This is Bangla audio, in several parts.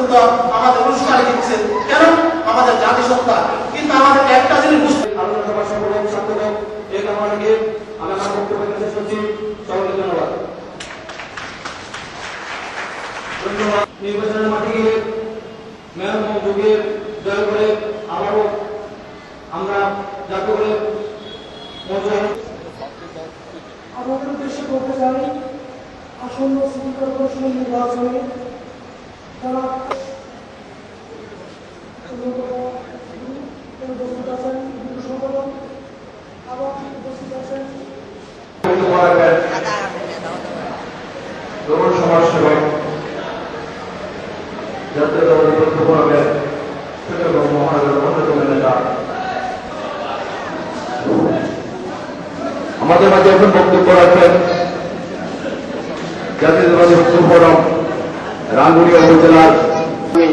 পর্যন্ত আমাদের উস্কানি দিচ্ছে। কেন? আমাদের জাতিসত্তা। কিন্তু আমাদের একটা জিনিস বুঝতে আলোচনা সভা সম্পূর্ণ শান্ত হোক এই কামনা রেখে আমি আমার বক্তব্য শেষ করছি। সকলকে ধন্যবাদ। ধন্যবাদ। নির্বাচনের মাঠে গিয়ে মেয়র মহবুবকে জয় করে আবারও আমরা জাতীয় করে আমাদের উদ্দেশ্যে বলতে চাই, আসন্ন সিটি কর্পোরেশন নির্বাচনে যারা উপস্থিত আছেন সংগঠন এবং উপস্থিত আছেন তরুণ সমাজ সেবক জাতীয় দলের বক্তব্যের চট্টগ্রাম মহানগরের অন্যতম নেতা আমাদের মাঝে এখন বক্তব্য রাখবেন জাতীয়তাবাদী ঐক্য ফোরাম রাঙ্গুনিয়া উপজেলার। আমি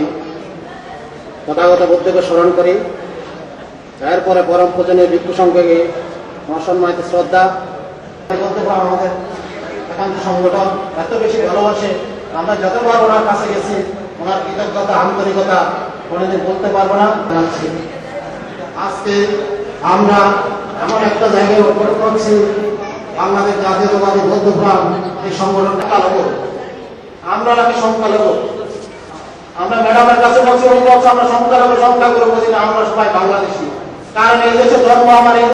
তথাগত বুদ্ধকে স্মরণ করি। এরপরে পরম পূজনীয় ভিক্ষু সংঘকে অসম্মানিত শ্রদ্ধা। আমাদের একান্ত সংগঠন এত বেশি ভালোবাসে, আমরা যতবার ওনার কাছে গেছি ওনার কৃতজ্ঞতা আন্তরিকতা কোনোদিন বলতে পারবো না। আজকে আমরা এমন একটা জায়গায় উপর করছি, বাংলাদেশ জাতীয়তাবাদী বৌদ্ধ ফোরাম এই সংগঠনটা সংখ্যালঘু, আমরা নাকি সংখ্যালঘু। আমরা ম্যাডামের কাছে বলছি, আমরা সংখ্যালঘু সংখ্যাগুরু বুঝি না, আমরা সবাই বাংলাদেশি। কারণ এই দেশে ধর্ম আমার